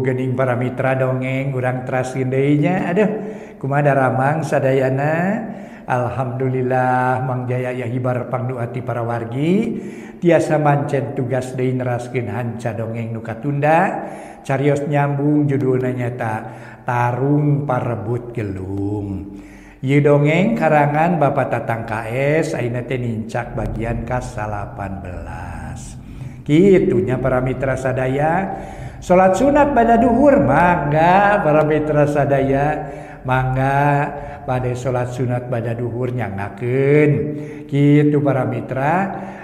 gening para mitra dongeng urang teraskeun deui nya. Aduh, kumaha daramang sadayana. Alhamdulillah Mang Jaya ya hibar pangduati para wargi. Tiasa mancen tugas deui neraskeun hanca dongeng nu katunda. Carios nyambung judulna nyata Tarung Parebut Gelung. Ieu dongeng karangan Bapak Tatang KS ayeuna teh nincak bagian ka-18. Kitunya para mitra sadaya, salat sunat pada duhur mangga para mitra sadaya, mangga pada salat sunat pada duhur nyangakeun. Kitu para mitra,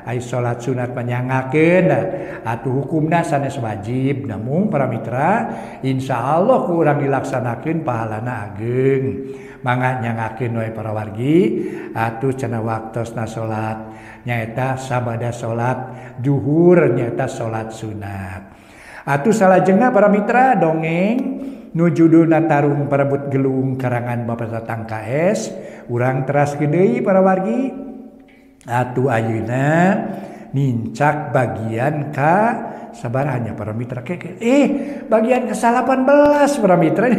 ai salat sunat panyangakeun atuh hukumna sanes wajib, namun para mitra insyaallah ku urang dilaksanakeun pahalana ageng. Mangga nyangakeun we para wargi atuh cenah waktosna salat nyaeta sabada salat duhur nyaeta salat sunat. Atuh salajengna para mitra dongeng nu judulna Tarung Parebut Gelung karangan Bapak Tatang KS urang teraskeun deui para wargi. Atuh ayeuna nincak bagian ka sabaraha para mitra keke. Bagian ke-18 para mitra.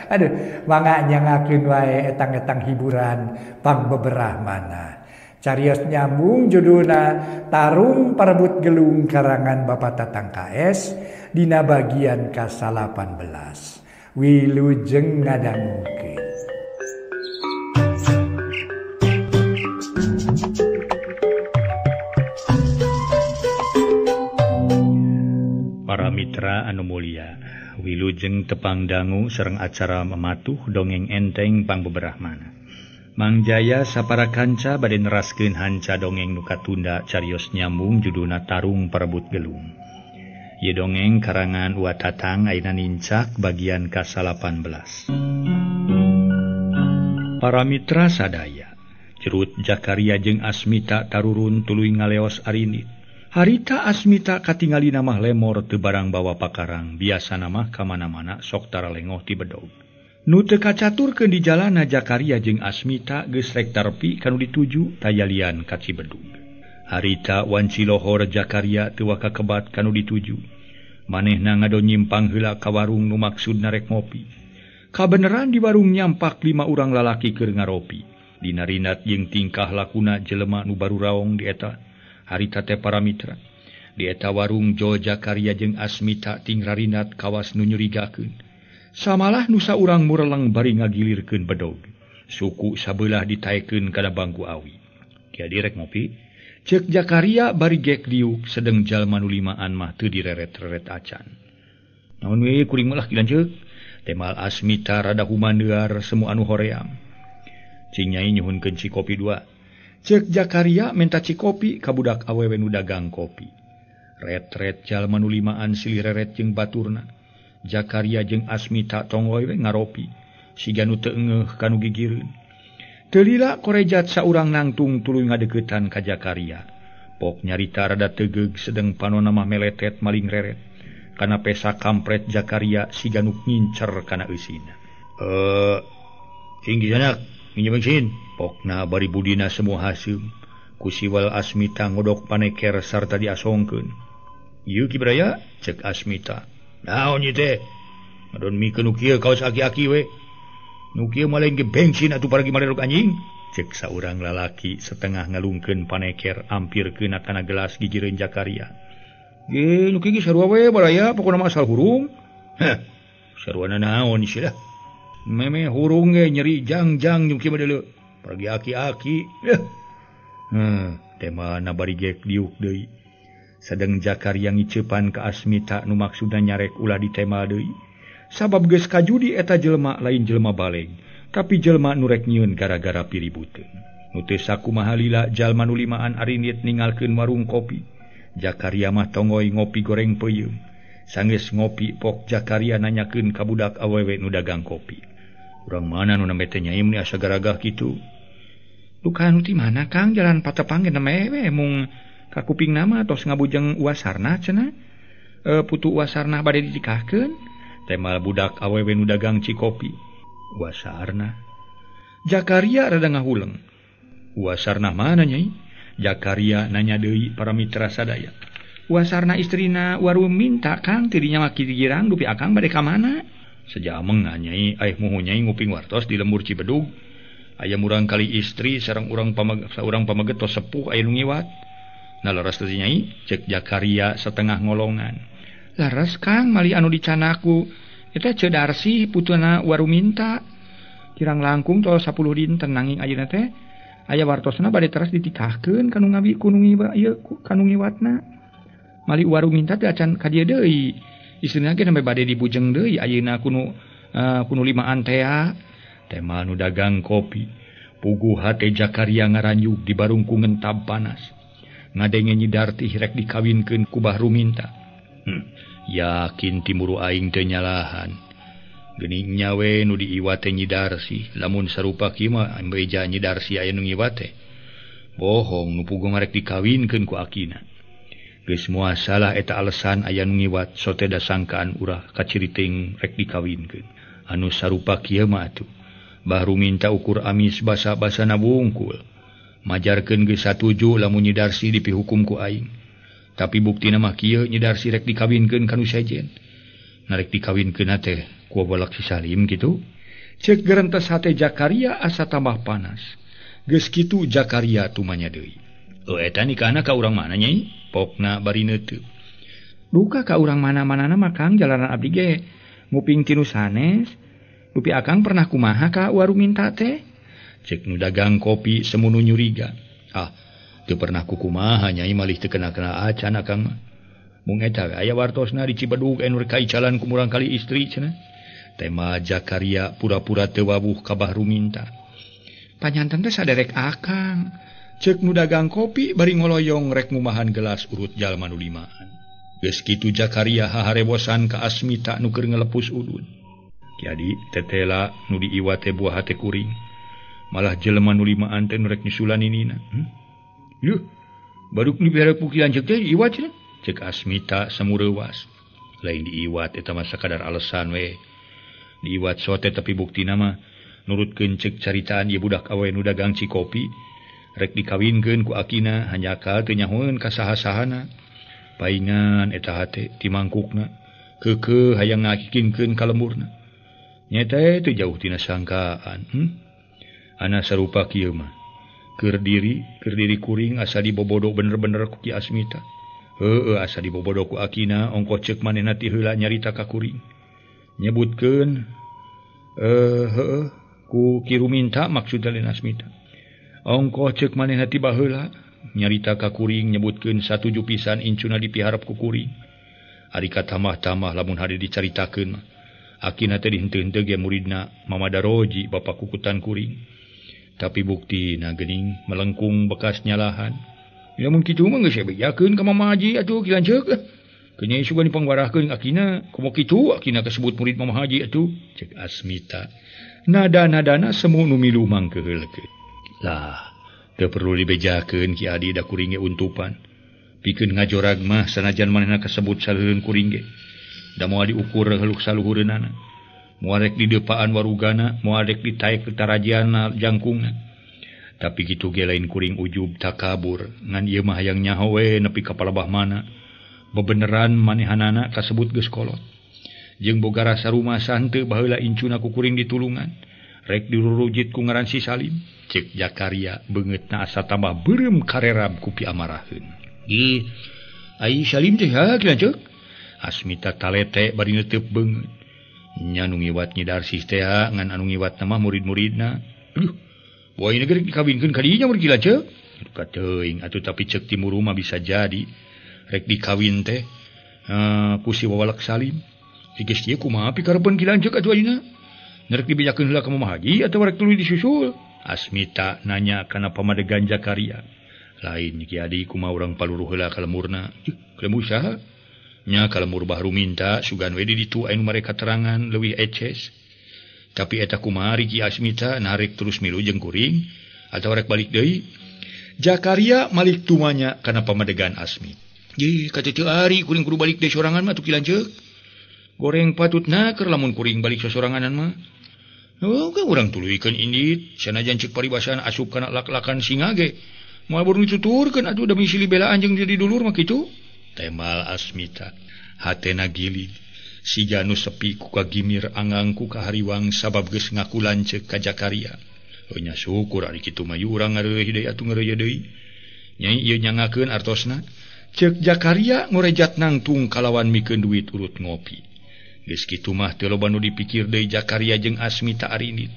Aduh, mangga nyangakeun wae etang-etang hiburan pangbeberah mana. Carios nyambung judulna Tarung Parebut Gelung karangan Bapak Tatang KS dina bagian ka-18. Wilujeng ngadangukeun. Para mitra anu mulia, wilujeng tepang dangu sareng acara mematuh dongeng enteng pangbeberah mana. Mang Jaya sapara kanca bade neraskeun hanca dongeng nu katunda carios nyambung judulna Tarung Parebut Gelung. Ieu dongeng karangan Wa Tatang ayeuna nincak bagian ka-18. Para mitra sadaya, cerut Jakaria jeung Asmita tarurun tuluy ngaleos arinit. Harita Asmita katingali namah lemor teu barang bawa pakarang, biasa namah kamana-mana sok tara lengoh ti bedog. Nu teu kacaturkeun di jalana Jakaria jeung Asmita geus rek tarpi kanu dituju tayalian ka Cibedug. Harita wanci lohor Jakaria teu waka kebat kanu dituju. Manehna ngado nyimpang heula ka warung nu maksudna rek ngopi. Kabeneran di warung nyampak 5 urang lalaki keur ngaropi. Dina rinat jeung tingkah lakuna jelema nu baru raong di eta. Harita teh para mitra. Di eta warung Jo Jakaria jeung Asmita ting rarinat kawas nu nyurigakeun. Samalah nusa urang mureleng bari ngagilirkeun bedog. Suku sabelah ditaekeun kana bangku awi. Kia direk ngopi. Ceuk Jakaria bari gek liuk sedeng jalma nu limaan mah teu direret-reret acan. Naon we kuring meulah kilan ceuk? Temal Asmita rada humandeuar semu anu hoream. Cing nyai nyuhunkeun cikopi 2. Ceuk Jakaria menta cikopi ka budak awewe nu dagang kopi. Ret-ret jalma nu limaan silih reret jeung baturna. Jakaria jeung Asmita tonggoy we ngaropi, siga nu teu eungeuh kanu gigireun. Teu lila korejat saurang nangtung tuluy ngadeuketan ka Jakaria. Pok nyarita rada tegeug sedeng panonna mah meletet maling reret. Kana pesa kampret Jakaria siga nu ngincer kana eusina. Cing kisanak, minjem eusin. Pokna bari budina semua hasil. Kusiwal Asmita ngodok paneker sarta diasongkeun. Ieu kibraya cek Asmita. Naon ieu teh? Ngadon mikeun nu kieu kaos aki-aki we. Nu kieu mah lain ge bensin atuh paragi marerok anjing. Cek saurang lalaki setengah ngalungkeun paneker ampirkeun kana gelas gigireun Jakaria. Ge nu kieu ge sarua we baraya pokona mah asal hurung. Saruana naon ieu dah? Meme hurung ge nyeri jang-jang nu kieu mah deuleu. Paragi aki-aki. Tema na bari gek diuk deui. Sedeng Jakaria ngiceupan ka Asmita nu maksudna nyarek ulah ditema deui. Sabab geus kajudi eta jelema lain jelema baleg, tapi jelema nu rek nyieun gara-gara piributeun. Nu teu sakumaha lila jalma nu limaan arinit ningalkeun warung kopi. Jakaria mah tongoy ngopi goreng peuyeum. Sanggeus ngopi pok Jakaria nanyakeun ka budak awewe nu dagang kopi. Urang mana nu nambe teh nyai mun asa garagah kitu? Duka nu ti mana Kang jalan Patepang geus we mung ka kuping nama tos ngabujeng uasarna cenah. Putu uasarna bade dinikahkeun. Temal budak awewe nu dagang cikopi. Uasarna. Jakaria rada ngahuleng. Uasarna mana nyai? Jakaria nanya deui para mitra sadaya. Wasarna istrina warum minta Kang tirinya maki digirang dupi akang bade ka mana? Sejameng nganyai aya muhunyai nguping wartos di lembur Cibedug. Aya murang kali istri sareng urang pamaget tos sepuh aya nu ngiwat. Nalaras teh nyai cek Jakaria setengah ngolongan. Laras Kang mali anu dicanaku eta Cedarsi putuna waruminta. Kirang langkung tol 10 dinten nanging ayeuna teh aya wartosna bade teras ditikahkeun kanu ngabi kanu ngiwatna. Mali waruminta teh acan ka dieu deui. Istrina ge nembe bade dibujeng deui ayeuna kuno limaan teh. Tema nu dagang kopi. Puguh hate Jakaria ngaranjuk di barungku ngentab panas. Ngadenge Nyi Darti rek dikawinkeun ku Bahruminta. Yakin timuru aing teu nyalahan. Geuning nyawe nu diiwat teh Nyi Darsi, lamun sarupa kieu mah beja Nyi Darsi aya nu ngiwat teh. Bohong nu puguh rek dikawinkeun ku akina. Geus moal salah eta alesan aya nu ngiwat sote da sangkaan urah kaciriting rek dikawinkeun. Anu sarupa kieu mah atuh. Bahruminta ukur amis basa-basana bungkul. Majarkeun geus satuju lamun Nyi Darsi dipihukum ku aing. Tapi buktina mah kieu Nyi Darsi rek dikawinkeun kanu sejen. Narek dikawinkeun teh ku bolak si Salim kitu. Cek gerentes hate Jakaria asa tambah panas. Geus kitu Jakaria tumanya deui. Eta nikahna ka urang mana nyai? Pokna bari neuteu. Duka ka urang mana-manana mah Kang jalanan abdi ge nguping tinu sanes. Dupi akang pernah kumaha ka waruminta teh? Cek nu dagang kopi semunu nyuriga. Teu pernah kukumaha nyai malih teu kena-kena acan akang mah. Mung eta aya wartosna di Cibedug anu rek kaicalan ku murang kali istri cenah. Tema Jakaria pura-pura teu wawuh ka Bahruminta. Panyanten teh saderek akang. Cek nu dagang kopi bari ngoloyong rek ngumahan gelas urut jalma nu limaan. Geus kitu Jakaria haharebosan ka Asmita nu keur ngelepus udun. Jadi tetela nu diiwat teh buah hate kuring. Malah jelema nu limaan teh nu rek nyusulan ninina. Yuh, baru dibere pukilan cek teh iwat cenah. Cek Asmita samureuwas. Lain diiwat eta mah sakadar alesan we. Diiwat sote tapi buktina mah nurutkeun cek caritaan ieu budak awe nu dagang cikopi rek dikawinkeun ku akina hanya ka teu nyahoeun ka saha-sahana. Paingan eta hate ti mangkukna keukeuh hayang ngakikinkeun ka lemurna. Nya teh teu jauh tina sangkaan. Ana sarupa kieu mah. Keur diri kuring asa dibobodo bener-bener ku Ki Asmita. Asa dibobodo ku akina ongko ceuk manehna ti heula nyarita ka kuring. Nyebutkeun ku Ki Ruminta maksudna lain Asmita. Ongko ceuk manehna ti baheula nyarita ka kuring nyebutkeun satuju pisan incuna dipiharep ku kuring. Ari katamah-tamah lamun hade dicaritakeun mah. Akina teh dihenteu-henteu ge muridna Mamada Roji bapa kukutan kuring. Tapi bukti na geuning melengkung bekas nyalahan. Ya mun kitu mah geus bejakeun ka Mama Haji atuh kilanceuk. Kenyai sugan dipangwarahkeun akina, komo kitu akina kasebut murid Mama Haji atuh, cek Asmita. Nada-nadana semu nu milu mangkeulkeun. Lah, teu perlu dibejakeun Ki Adi da kuring ge untupan. Pikeun ngajorag mah sanajan manehna kasebut saleureun kuring ge. Da moal diukur heluk saluhureunana. Moal rek di deupaan warugana, moal rek ditaek tarajianna jangkungna. Tapi kitu ge lain kuring ujub takabur, ngan ieu mah hayang nyaho we nepi ka palebah mana. Bebeneran manehanana kasebut geus kolot. Jeung boga rasa rumasan teu baheula incuna ku kuring ditulungan. Rek dirurujit ku ngaran si Salim, cek Jakaria beungeutna asa tambah beureum karerab ku piamaraheun. Ai Salim teh kilanceuk. Asmita talete bari neuteub beungeut. Nya nu ngiwat Nyi Darsi teh ngan anu ngiwat mah murid-muridna. Boy negeri dikawinkeun ka dinya mun kilanceuk. Ka teuing atuh tapi ceuk timuru mah bisa jadi rek dikawin teh ku si Wawalak Salim. Geus kieu kumaha pikarepeun kilanceuk atuh ayeuna? Nerek dibejakeun heula ka Mama Haji atawa rek tuluy disusul? Asmita nanya kana pamadegan Jakaria. Lain Ki Adi kumaha urang paluru heula ka lemurna. Lemur saha? Nya kalemur Bahruminta sugan we di ditu anu mereka terangan leuwih eces. Tapi eta kumaha Ki Asmita narik terus milu jeung kuring atawa rek balik deui? Jakaria malik tumanya kana pamadegan Asmit. Kateu ari kuring kudu balik deui sorangan mah atuh kilanceuk. Goreng patutna keur lamun kuring balik sosoranganan mah. Kan urang tuluykeun indit sanajan ceuk paribasan asup kana lak-lakan singa ge. Moal baru dituturkeun atuh demi silih belaan jeung jadi dulur mah kitu. Temal Asmita hatena gilig si Janu sepi ku kagimir angangku ka hariwang sabab geus ngaku lanceuk ka Jakaria. Nya syukur ari kitu mah urang ngareulih deui atuh ngareuyeuh deui. Nyai ieu nyangakeun artosna ceuk Jakaria ngorejat nangtung kalawan mikeun duit urut ngopi. Geus kitu mah teu loba nu dipikir deui Jakaria jeung Asmita arinit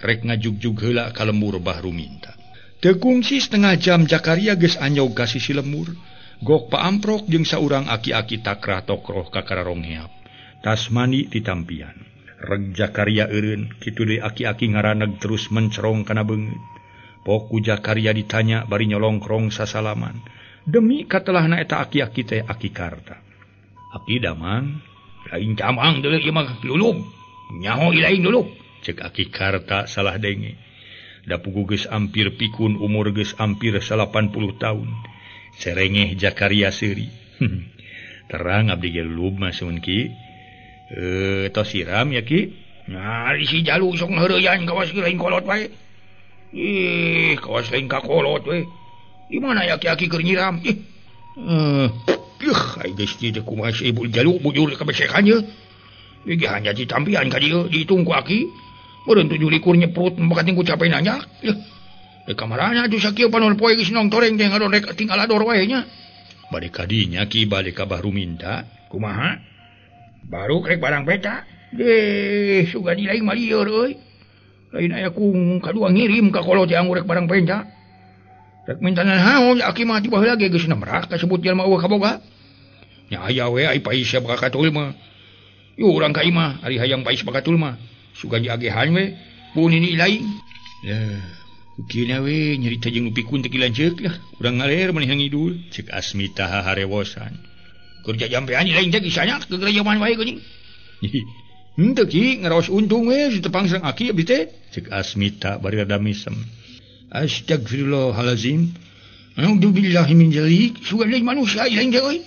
rek ngajugjug heula ka lembur Bahru Minta. Teu kungsi setengah jam Jakaria geus anyog ka sisi lembur. Gok paamprok jeung saurang aki-aki takrah tokroh ka kararong heap. Tas mandi ditampian. Reg Jakaria eureun, kitu deui aki-aki ngaraneg terus mencerong kana beungeut. Pok ku Jakaria ditanya bari nyolongkrong sasalaman. Demi katelahna eta aki-aki teh Aki Karta. Aki damang, lain camang deuleu ieu mah lulub. Nyaho ilaing lulub, ceuk Aki Karta salah denge. Da pugu geus ampir pikun umur geus ampir 80 tahun. Serengeh Jakaria seuri. Terang abdi ge lulub mah samun ki. Tos siram ya ki. Nyari si Jalu sok ngeureuyaan kawas lain kolot wae. Kawas lain ka kolot we. Di mana ya ki-aki keur nyiram? Ai geus teu kumaha si Ibu Jalu bujur ka besekan ye. Ge hanya ditampian ka dieu ditunggu aki. Meureun 7 likur nyeprut makating ku capek nanya. Kamarana atuh sakieu panol poe geus nong toreng teh ngadon rek tinggal ador wae nya. Bade kadinya ki bade ka Bahru Minta. Kumaha? Baru krek barang peta. Sugan ilaing mah lieur euy. Lain aya kung kadua ngirim ka kolot yang urek barang peta. Rek mintanan haon aki mah tiba heula ge geus nemrak kasebut jelema eueuh kaboga. Nya aya we ai pais bakatul mah. Yu urang ka imah ari hayang pais bakatul mah. Sugan diagehan we pun ini ilaing. Ukina we nyarita jeung nu pikun teu kilanceuk lah. Urang ngaler maneh ngidul ceuk Asmita harewosan. Kerja jampean lain teh kisahnya ke gerejaman wae geuning. Henteu ki ngaraos untung we ditepang sareng aki abdi teh ceuk Asmita bari rada misem. Astagfirullahalazim. A'udzubillahi min dzalik. Sugan lain manusia lain teh euy.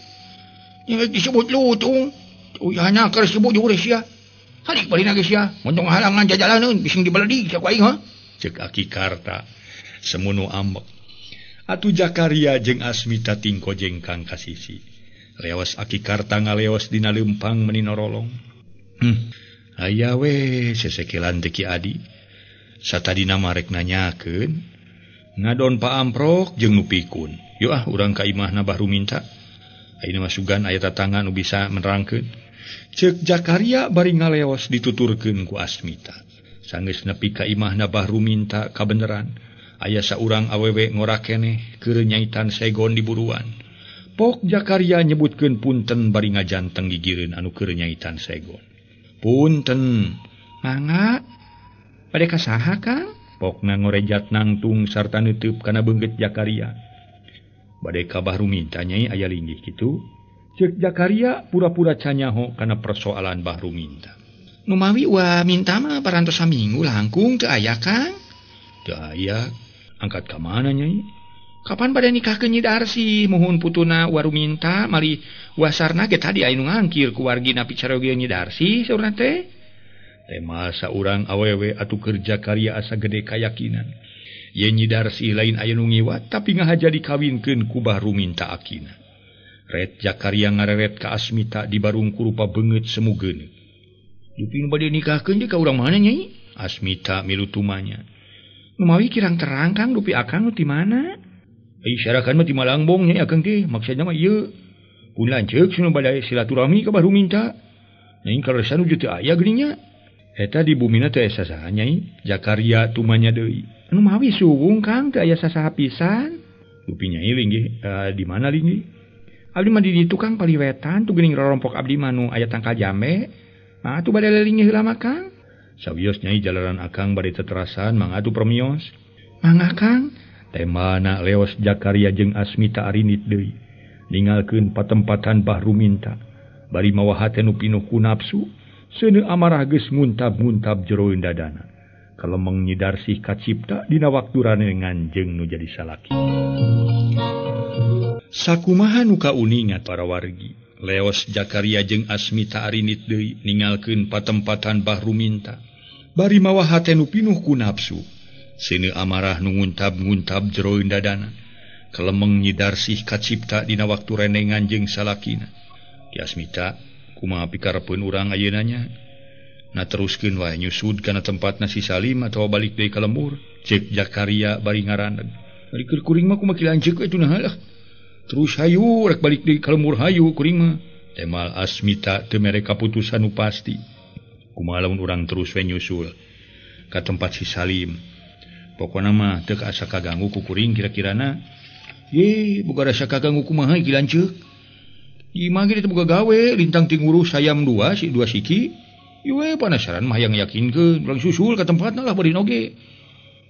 Nya disebut lutung. Uyahna keur disebut jure sia. Halik bari na geus sia. Montong halangan jajalaneun bising dibeledi sak aing ha. Ceuk Aki Karta semunu ambek. Atuh Jakaria jeung Asmita tingko jengkang ka sisi. Leos Aki Karta ngaleos dina leumpang meninorolong. Aya we sesekelan teh Ki Adi. Satadina marek nanyakeun. Ngadon paamprok jeung nu pikun. Yo urang ka imahna Bahru Minta. Ayeuna mah sugan aya tatangga nu bisa menerangkeun. Ceuk Jakaria bari ngaleos dituturkeun ku Asmita. Sanggeus nepi ka imahna Bahru Minta kabeneran. Aya saurang awewe ngora keneh keur nyaitan segon di buruan. Pok Jakaria nyebutkeun punten bari ngajanteng gigireun anu keur nyaitan segon. Punten, mangga. Bade ka saha Kang? Pokna ngorejat nangtung sarta neuteub kana beungeut Jakaria. Bade ka Bahru Minta nyai aya linggih kitu. Ceuk Jakaria pura-pura canyaho kana persoalan Bahru Minta. Nu mawi wa minta mah parantos saminggu langkung teu aya Kang. Teu aya. Angkat ka mana nyai? Kapan bade nikahkeun Nyi Darsi muhun putuna Waru Minta mali wasarna ge tadi anu ngangkir ku wargina picaroge Nyi Darsi saurna teh. Tema saurang awewe atuh keur Jakaria asa gede kayakinan. Ye Nyi Darsi lain aya nu ngiwat tapi ngahaja dikawinkeun ku Bahru Minta akina. Ret Jakaria ngareret ka Asmita di barung ku rupa beungeut semu geuneuh. Dupi nu bade nikahkeun ka urang mana nyai? Asmita milu tumanya. Nu mawi kirang terang Kang dupi akang nu ti mana? Ai syarakan mah ti Malangbong nyai akang teh maksudna mah ieu. Pun lanceuk sunu bade silaturahmi ka Bahru Minta. Nyai karesan nu teu aya geuning nya. Eta di bumina teu aya sasaha nyai. Jakaria tumanya deui. Nu mawi suwung Kang teu aya sasaha pisan. Dupi nyai linggih di mana linggih? Abdi mah di ditu Kang paliwetan tu geuning rorompok abdi mah nu aya tangkal jambe. Nah, atuh bade lelingih heula mah Kang. Sawios nyai jalaran akang bade teterasan mangga atuh permios. Mangga Kang. Temana leos Jakaria jeung Asmita arinit deui. Ninggalkeun patempatan Bahru Minta. Bari mawa hate nu pinuh ku nafsu, seuneu amarah geus nguntab-nguntab jero dadana. Kalemeng Nyi Darsi kacipta dina waktu ranengan jeung nu jadi salaki. Sakumaha nu kauningat para wargi. Leos Jakaria jeung Asmita arinit deui ninggalkeun patempatan Bahru Minta. Bari mawa hate nu pinuh ku nafsu. Seuneu amarah nu nguntab-nguntab jero dadana. kelemeng nyidarsih kacipta dina waktu renengan jeung salakina. Ki Asmita kumaha pikarepeun urang ayeunanya? Na teruskeun wae nyusud kana tempatna si Salim atawa balik deui ka lembur, ceuk Jakaria bari ngaraneg. Bari keur kuring mah kumaha kilanceuk atuh naha lah. Terus hayu rek balik deui ka lembur hayu kuring mah. Temal Asmita teu mere kaputusan nu pasti. Kumaha lamun urang terus we nyusul ka tempat si Salim. Pokona mah teu asa kaganggu ku kuring kira-kirana. Ye, boga rasa kaganggu kumaha iki lanceuk. Ieu mah ge teu boga gawe, lintang ting ngurus hayam dua siki. Ieu we panasaran mah hayang yakinkeun, urang susul ka tempatna lah bari oge.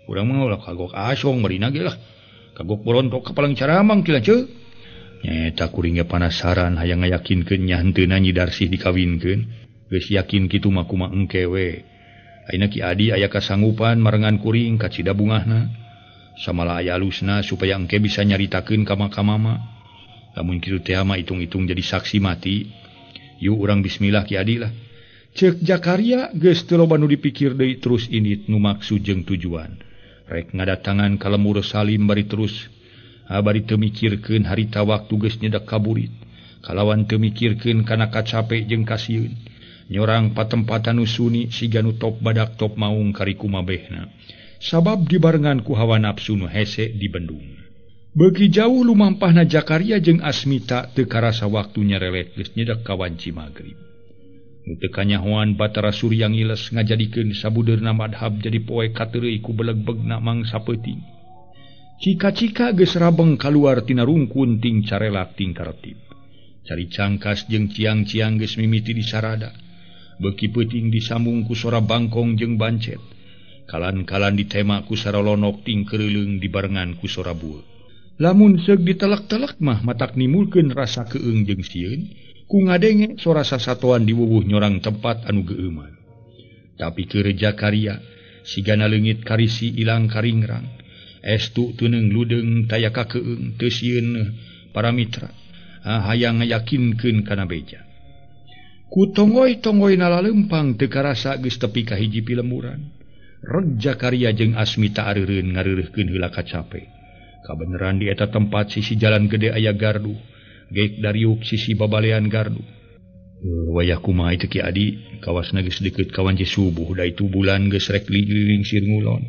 Urang mah ulah kagok asong bari ge lah. Kagok borontok ka palang caramang ki lanceuk. Nyata kuring ge panasaran hayang ngayakinkeun nya henteuna Nyi Darsih dikawinkeun. Geus yakin kitu mah kumaha engke we. Ayeuna Ki Adi aya kasanggupan marengan kuring ka cidabungahna. Samala aya alusna supaya engke bisa nyaritakeun ka mama. Lamun kitu teh mah hitung-hitung jadi saksi mati. Yuk urang bismillah Ki Adi lah. Ceuk Jakaria geus teu loba nu dipikir deui terus indit nu maksud jeung tujuan. Rek ngadatangan ka lembur Salim bari terus bari teu mikirkeun harita waktu geus nyedak kaburit. Kalawan teu mikirkeun kana kacape jeung kasieun. Nyorang patempatan nu suni siga nu top badak top maung kari kumabehna. Sabab dibarengan ku hawa nafsu nu hese di bendung. Beuki jauh lumampahna Jakaria jeung Asmita teu karasa waktunya relet geus nyedak ka wanci magrib. Nu teu kanyahoan Batara Surya ngiles ngajadikeun sabudeurna madhab jadi poe kateureuy ku beleg-begna mangsa peuting. Cika-cika geus rabeng kaluar tina rungkun ting carelak ting karetib. Cari cangkas jeung ciang-ciang geus mimiti di sarada. Beuki peuting disambung ku sora bangkong jeung bancet. Kalan-kalan ditema ku sarolonok ting keureulung dibarengan ku sora bueu. Lamun seug ditelek-telek mah matak nimulkeun rasa keung jeung sieun, ku ngadenge sora sasatoan diwuwuh nyorang tempat anu geeuman. Tapi keur Jakaria sigana leungit karisi ilang karingrang, estu teuneng ludeung taya ka keung teu sieun para mitra. Hayang ngayakinkeun kana beja. Ku tonggoy-tonggoy nalalempang teu karasa geus tepi ka hiji pilemuran. Reg Jakaria jeung Asmita areureun ngareureuhkeun heula kacape. Kabeneran di eta tempat sisi jalan gede aya gardu, geuk dariuk sisi babalean gardu. Wayah kumaha itu Ki Adi, kawasna geus deukeut ka wanci subuh, da itu bulan geus rek liling sir ngulon.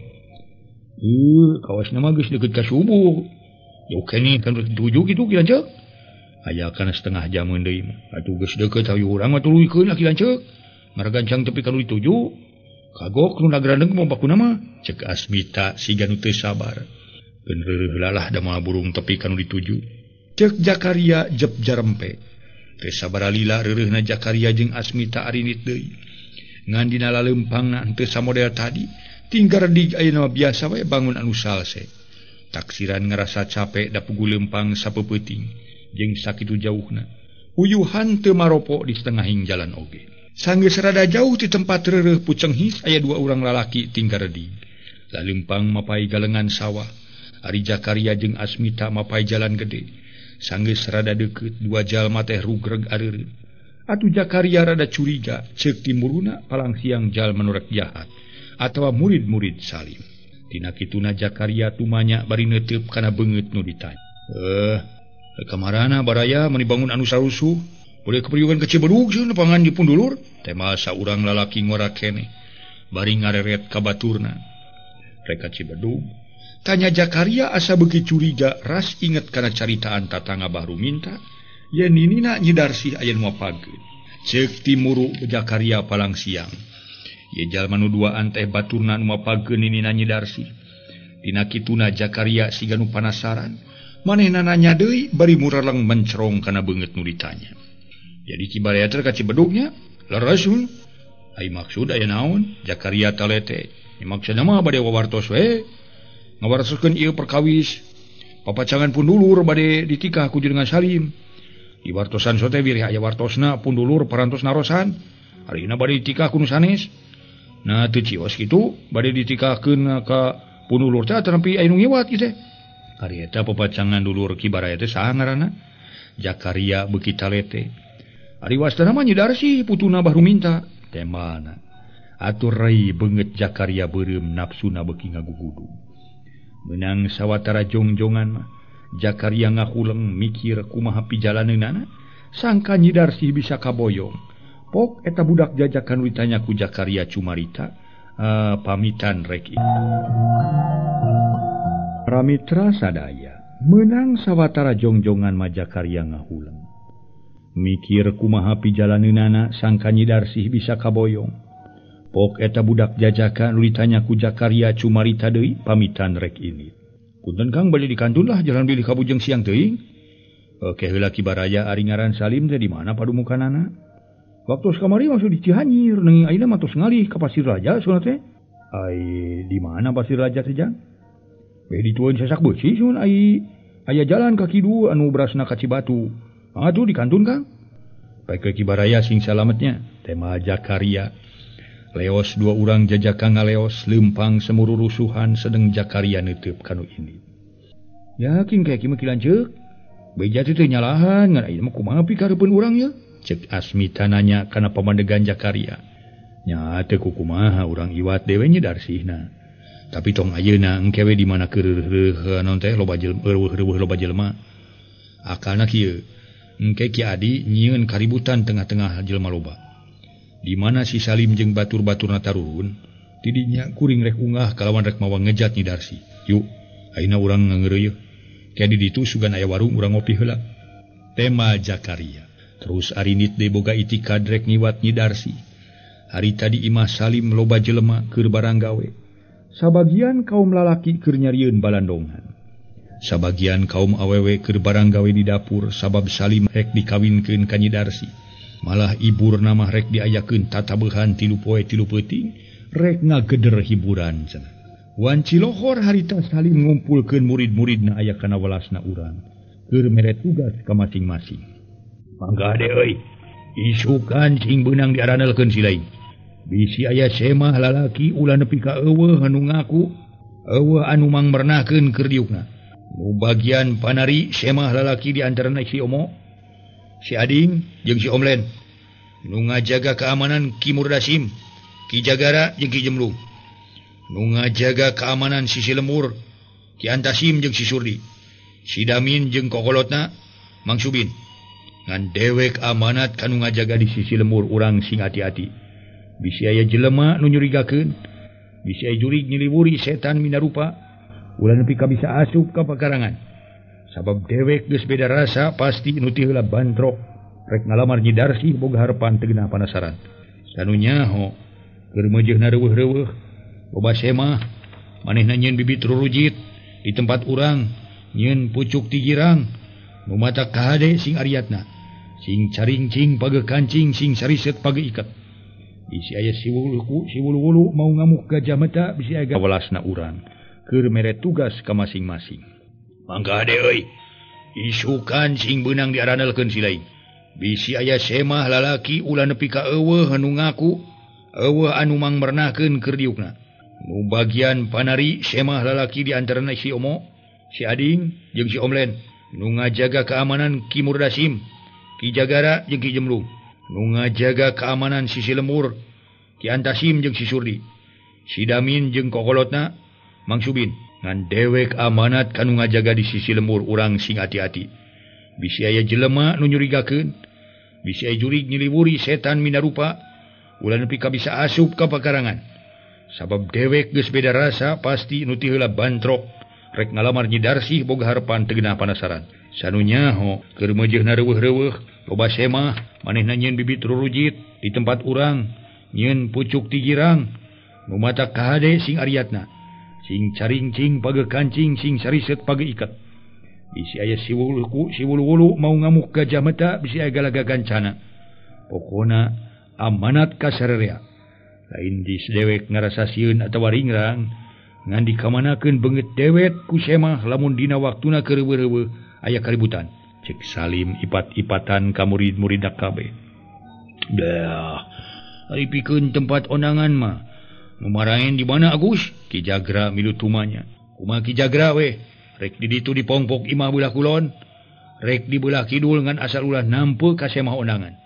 Kawasna mah geus deukeut ka subuh. Yo kene kan 7 kitu ki lanceuk. Aya kana setengah jam deui mah. Atuh geus deukeut hayu urang mah tuluikeun lah ki lanceuk. Margancang tepi ka 7. Kagok nu nagrandeng mah bakuna mah. Ceuk Asmita siga nu teu sabar. Keun reureuh lalah da moal burung tepi ka nu dituju. Ceuk Jakaria jep jarempe. Teu sabar lila reureuhna Jakaria jeung Asmita arinit deui. Ngan dina laleumpangna henteu samodel tadi. Tinggal di ayeuna biasa we bangun anu salse. Taksiran ngerasa capek da pugu leumpang sapeupeting. Jeung sakitu jauhna uyuhan teu maropo di setengahing jalan oge. Sanggeus rada jauh ti tempat reureuh pucenghis aya 2 urang lalaki tinggal di. Laleumpang mapai galengan sawah. Ari Jakaria jeung Asmita mapai jalan gede. Sanggeus rada deukeut 2 jalma teh rugreg areureun. Atuh Jakaria rada curiga ceuk timuruna palang siang jalma nu rek jahat atawa murid-murid Salim. Tina kituna Jakaria tumanya bari neuteup kana beungeut nu ditanya. Kamarana baraya meni bangun anu sarusuh, boleh kepriugan ke Cibedug sieun nepangan di Pundulur. Tema saurang lalaki ngora kene bari ngareret ka baturna. Rek ka Cibedug tanya Jakaria asa beuki curiga ras inget kana caritaan tatangga Bahru Minta yen ninina Nyi Darsih aya nu mapageun. Ceuk timuru Jakaria palang siang. Ye jalma nu duaan teh baturna nu mapageun ninina Nyi Darsih. Dina kituna Jakaria siga nu panasaran. Manehna nanya deui bari murareng mencerong kana beungeut nu ditanya. Jadi kibarea teh ka Cibedugnya, leresun. Ai maksud aya naon? Jakaria talete. Maksudna mah bade wawartos we. Ngawartoskeun ieu perkawis. Papacangan Pundulur bade ditikah ku jeung Salim. Di wartosan sote wirih aya wartosna Pundulur parantos narosan. Harina bade ditikah ku nu sanes. Nah teu cios kitu bade ditikahkeun ka Pundulur teh terampi aya nu ngiwat kitu teh. Ari eta papacangan dulur kibaraya teh saha ngaranna? Jakaria beuki talete. Ari wastana mah Nyi Darsih putuna Bahru Minta. Temana. Atur rai beungeut Jakaria beureum nafsuna beuki ngagugudu. Meunang sawatara jongjongan mah Jakaria ngahuleng mikir kumaha pijalaneunana, sangka Nyi Darsi bisa kaboyong. Pok eta budak jajakan ditanya ku Jakaria cumarita, pamitan rek. Ramitra sadaya menang sawatara jongjongan Jakaria ngahuleng. Mikir kumaha pijalaneunana, sangka Nyi Darsi bisa kaboyong. Pok eta budak jajakan ditanya ku Jakaria cumarita deui, pamitan rek ini. Punten Kang balik di kantun lah, jalan beli kabujeng siang teuing. Oke heula kibaraya ari ngaran Salim teh di mana padumukanana? Waktu kamari masuk di Cianjur, neng ayeuna mah tos ngalih ka Pasir Raja cenah teh. Ai di mana Pasir Raja teh Jang? Beh ditueun sasak beusi sun aya jalan kaki dua anu berasna ka Cibatu. Atuh di kantun Kang. Baik ke kibaraya sing salametnya, tema Jakaria. Leos dua urang jajakan ngaleos lempang semuru rusuhan sedeng Jakaria neuteup kanu ini. Yakin kayak kieu mah lanceuk. Beja teh nyalahan ngan ieu mah kumaha pikareupun urang ya? Cek Asmita nanya kana pamandegan Jakaria. Nya teu kumaha urang iwat dewe Nyi Darsihna. Tapi tong ayeuna engke we di mana keureuh naon teh loba jelema. Akalna kieu. Engke Ki Adi nyieun kaributan tengah-tengah jelema loba. Di mana si Salim jeung batur-baturna tarurun, tidinya kuring rek ungah kalawan rek mawa ngejat Nyi Darsi. Yuk, ayeuna urang ngangeureuy. Ka di ditu sugan aya warung urang ngopi heula. Tema Jakaria. Terus arinit de boga itikad rek ngiwat Nyi Darsi. Hari tadi Imah Salim loba jelema keur barang gawe. Sabagian kaum lalaki keur nyarieun balandongan. Sabagian kaum awewe keur barang gawe di dapur sabab Salim rek dikawinkeun ka Nyi Darsi. Malah ibur nama rek diayakeun tatabeuhan 3 poe 3 peuting, rek ngageder hiburan cenah. Wan Cilohor harita Salim ngumpulkeun murid-muridna aya kana welasna urang, keur mere tugas ka masing-masing. Mangga de euy, isukan cing beunang diaranelkeun si lain. Bisi aya semah lalaki ulah nepi ka eueuh anu ngaku, eueuh anu mangmernahkeun keur diukna. Nu bagian panari semah lalaki di antarana si Omo, si Ading jeung si Omlen. Nu ngajaga keamanan Ki Murdasim, Ki Jagara jeung Ki Jemlung. Nu ngajaga keamanan si Silemur, Ki Antasim jeung si Surdi. Si Damin jeung kokolotna Mang Subin. Ngan dewek amanat kanu ngajaga di sisi lemur urang sing hati-hati. Bisi aya jelema nu nyurigakeun, bisi aya jurig nyiliwuri setan minarupa, ulah nepi ka bisa asup ka pakarangan. Sabab dewek geus beda rasa pasti nu ti heula bantrok rek ngalamar Nyi Darsi boga harepan teu genah panasaran. Sanunya ho keur meujeuhna reuweuh-reuweuh, loba semah manehna nyieun bibit rurujit di tempat urang, nyieun pucuk ti girang, nu mata kahade sing ariatna, sing caringcing page kancing, sing sariset page iket. Bisi aya si wulu-wulu mau ngamuk gajah mata, bisi aya welasna urang keur mere tugas ka masing-masing. Mangga ade euy, isukan sing beunang diaranelkeun si lain. Bisi aya semah lalaki ulah nepi ka eueuh anu ngaku, eueuh anu mangmernahkeun keur diukna. Nu bagian panari semah lalaki di antarana si Omo, si Ading jeung si Omlen. Nu ngajaga keamanan Ki Murdasim, Ki Jagara jeung Ki Jemlung. Nu ngajaga keamanan si Silemur, Ki Antasim jeung si Surdi. Si Damin jeung kokolotna Mang Subin. Ngan dewek amanat kanu ngajaga di sisi lemur urang sing hati-hati. Bisi aya jelema nu nyurigakeun, bisi aya jurig nyiliwuri setan minarupa, ulah nepi ka bisa asup ka pakarangan. Sabab dewek geus beda rasa pasti nu ti heula bantrok rek ngalamar Nyi Darsi boga harepan teu genah panasaran. Sanunya ho keur meujeuhna reuweuh-reuweuh, loba semah manehna nyieun bibit rurujit di tempat urang, nyieun pucuk ti girang, nu mata kahade sing ariatna, sing caringcing page kancing, sing sariset page iket. Bisi aya si wulu-wulu mau ngamuk gajah mata, bisi aya galaga gancana. Pokona amanat ka sarerea. Lain di dewek ngarasa sieun atawa ringrang, ngan dikamanakeun beungeut dewek ku semah lamun dina waktuna keur reuweuh aya kaributan. Cek Salim ipat-ipatan ka murid-muridna kabeh. Dah, ari pikeun tempat onangan mah. Numarain di mana Agus? Ki Jagra milu tumanya. Kumaha Ki Jagra we? Rek di ditu dipongpok imah belah kulon, rek di belah kidul ngan asal ulah nampe ka semah onangan.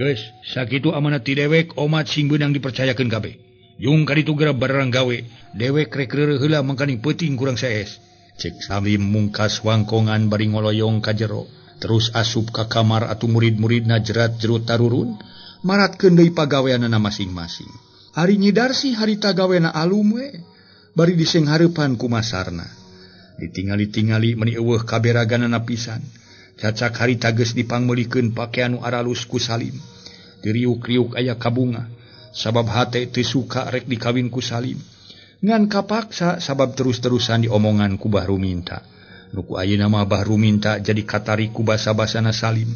Geus, sakitu amanat ti dewek omat sing beunang dipercayakeun kabeh. Yung ka ditu geura barang gawe, dewek rek reureuh heula mangkaning peuting kurang saes. Cek Salim mungkas wangkongan bari ngoloyong ka jero, terus asup ka kamar atuh murid-muridna jerat jerut tarurun, maratkeun deui pagaweanna masing-masing. Ari Nyi Darsi harita gawena alum we, bari diseng hareupan ku masarna. Ditingali-tingali meuni eueuh kaberaganana pisan. Cacak harita geus dipangmeulikeun pake anu aralus ku Salim. Diriuk-riuk aya kabunga, sabab hate teu suka rek dikawin ku Salim. Ngan kapaksa sabab terus-terusan diomongan ku Bah Ruminta. Nuku ayeuna mah Bah Ruminta jadi katarik ku basa-basana Salim.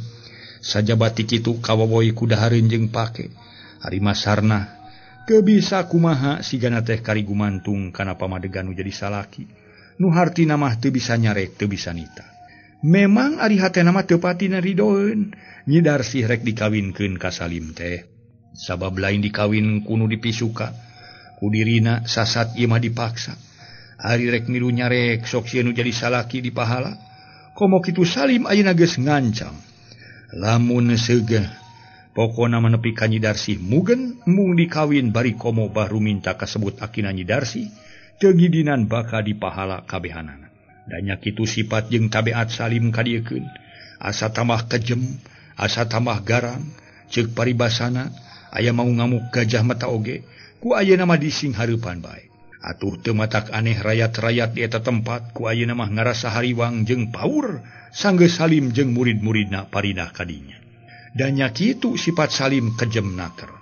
Sajabati kitu kawawoy ku dahareun jeung pake. Ari masarna teu bisa kumaha sigana teh kari gumantung kana pamadegan nu jadi salaki. Nu hartina mah teu bisa nyarek, teu bisa nita. Memang ari hatena mah teu pati naridoeun Nyi Darsi rek dikawinkeun ka Salim teh. Sabab lain dikawin kudu dipisuka. Kudirina sasat ieu mah dipaksa. Ari rek milu nyarek sok sieun nu jadi salaki di pahala. Komo kitu Salim ayeuna geus ngancam. Lamun seugah pokona manepi ka Nyi Darsi mugen mung dikawin bari komo Bah Ruminta kasebut akina Nyi Darsi teu gidinan baka di pahala kabehanana. Danya kitu sifat jeung tabeat Salim kadiekeun. Asa tambah kejem, asa tambah garang, ceuk paribasana aya mau ngamuk gajah mata oge. Ku ayeuna mah dising hareupan bae. Atuh teu matak aneh rayat-rayat di eta tempat ku ayeuna mah ngarasa hariwang jeung paur sanggeus Salim jeung murid-muridna paridah kadinya. Danya kitu sifat Salim kejem naker.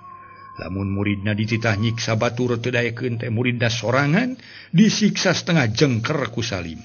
Lamun muridna dititah nyiksa batur teu daekeun teh muridna sorangan disiksa setengah jengker ku Salim.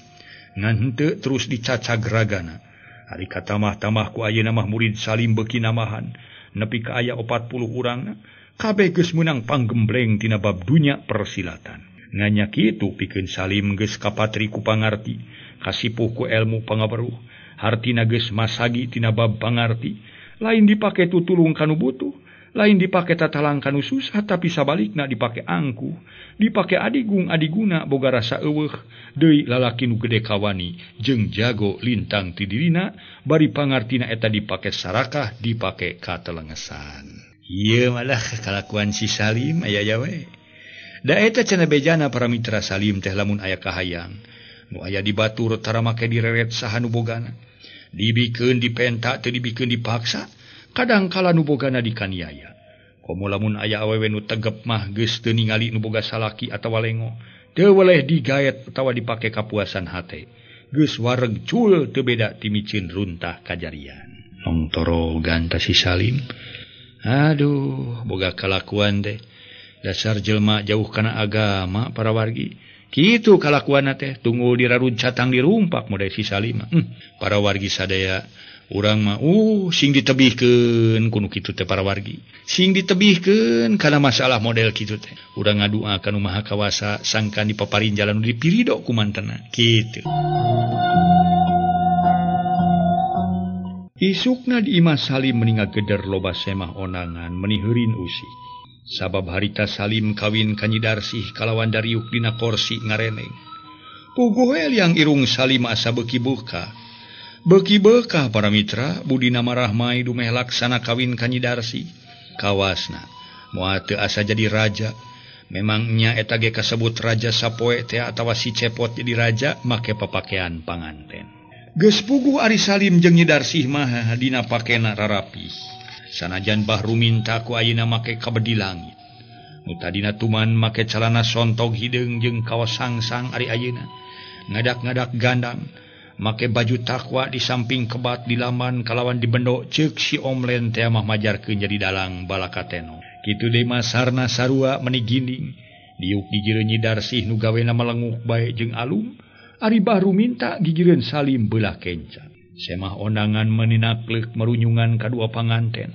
Ngan henteu terus dicacag ragana. Ari katamah-tamah ku ayeuna mah murid Salim beuki namahan nepi ka aya 40 urangna. Kabeh geus meunang panggembleng tina bab dunya persilatan. Nganya kitu pikeun Salim geus kapatri ku pangarti, kasipuh ku ilmu pangaweruh, hartina geus masagi tina bab pangarti, lain dipake tutulung kanu butuh, lain dipake tatalang kanu susah, tapi sabalikna dipake angkuh, dipake adigung-adiguna boga rasa eueuh, deui lalaki nu gede kawani jeung jago lintang ti dirina, bari pangartina eta dipake sarakah, dipake katelengesan. Ieu malah kalakuan si Salim aya we. Da eta cenah bejana para mitra Salim teh lamun aya kahayang, nu aya di batur tara make direret saha nu bogana. Dibikeun dipenta teu dibikeun dipaksa, kadang kala nu bogana dikaniaya. Komo lamun aya awewe nu tegep mah geus teu ningali nu boga salaki atawa lengo, teu weleh digaet atawa dipake kapuasan hate. Geus wareg cul teu beda ti micin runtah kajarian. Nongtoro ganta si Salim. Aduh, boga kalakuan teh. Dasar jelma jauh kana agama para wargi. Kitu kalakuanna teh tunggul dirarun catang dirumpak model si Salim. Para wargi sadaya urang mah sing ditebihkeun kudu kitu teh para wargi. Sing ditebihkeun kana masalah model kitu teh. Urang ngadua ka Nu Maha Kawasa sangkan dipaparin jalan nu dipiridho ku mantena. Kitu. Isukna di imah Salim meninggal geder loba semah onangan meniheurin usi. Sabab harita Salim kawin ka Nyi Darsi kalawan dariuk dina korsi ngareneng. Puguh yang irung Salim asa beuki beuka. Beuki beukah para mitra budina marahmai dumeh laksana kawin ka Nyi Darsi. Kawasna moal teu asa jadi raja. Memang nya eta ge kasebut raja sapoe teh atawa si cepot jadi raja make papakean panganten. Geus puguh ari Salim jeung Nyi Darsi mah dina pakena rarapi. Sanajan Bah Ruminta ku ayeuna make kabedi langit. Nu tadina tuman make calana sontog hideung jeung kaos sangsang ari ayeuna. Ngadak-ngadak gandang, make baju takwa di samping kebat di laman kalawan dibendo ceuk si omlen teh mah majarkeun jadi dalang balakateno. Kitu deui masarna sarua meuni ginding. Diuk dijieun Nyi Darsi nu gawena melenguh bae jeung alum. Ari Bah Ruminta gigireun Salim beulah kenca. Semah ondangan meninakleuk merunyungan kadua panganten.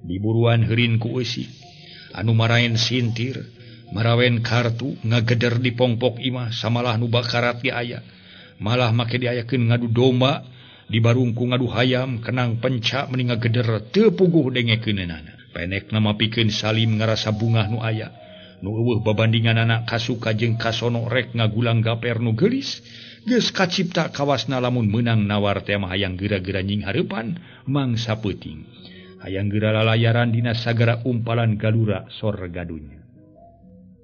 Diburuan heurin ku eusi. Anu maraen sintir, marawen kartu ngageder di pongpok imah samalah nu bakarat ge aya. Malah make diayakeun ngadu domba, di barungku ngadu hayam kenang penca meuni ngageder teu puguh dengekeunana. Penekna mapikeun Salim ngarasa bungah nu aya. Nu eueuh babandingan anak kasuka jeung kasono rek ngagulang gaper nu geulis, geus kacipta kawasna lamun meunang nawar teh mah hayang geura-geura nying hareupan mangsa peuting. Hayang geura lalayaran dina sagara umpalan galura sorga dunya.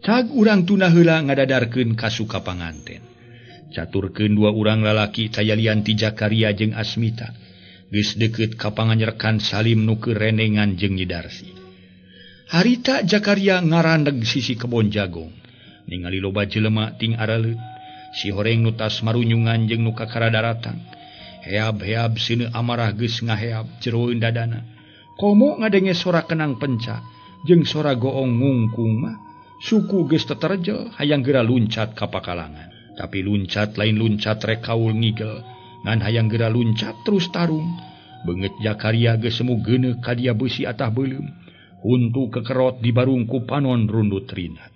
Cag urang tuna heula ngadadarkeun kasuka panganten. Catur kedua urang lalaki cayalian ti Jakaria jeung Asmita geus deukeut ka panganyerkan Salim nu keur renengan jeung Nyidarsi. Harita Jakaria ngarandeg sisi kebon jagong ningali loba jelema ting araleut si horeng nu tas marunyungan jeung nu kakara daratang. Heab-heab sinu amarah geus ngaheab jeroeun dadana. Komo ngadenge sora kenang penca jeung sora goong ngungkung mah suku geus teterjel hayang geura luncat ka pakalangan. Tapi luncat lain luncat rek kaul ngigel ngan hayang geura luncat terus tarung. Beungeut Jakaria geus semu geuneuh ka dia beusi atah beuleum. Huntu kekerot dibarung ku panon rundut rinat.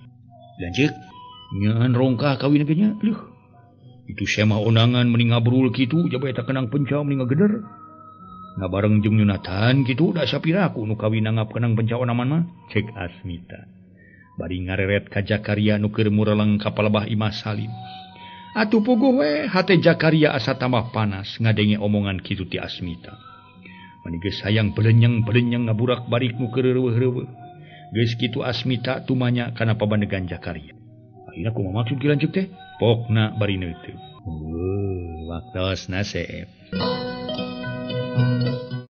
Lanceuk nyeun rongkah kawin geunya. Leuh. Itu semah onangan mending ngabrul kitu jaba eta kenang penca mending ngageder. Ngabareng jeung Yunatan kitu da sapiraku nu kawin nangap kenang penca onaman mah cek Asmita. Bari ngareret ka Jakaria nu keur mureleng ka palebah Imah Salim. Atuh puguh we hate Jakaria asa tambah panas ngadenge omongan kitu ti Asmita. Mani geus hayang belenyeng-belenyeng ngaburak-barik nu keur reuweuh-reuweuh. Geus kitu Asmita tumanya kana pabandegan Jakaria. Akhirna kumaha maksud ki lanceuk teh? Pokna bari neuteung. Waktosna seep.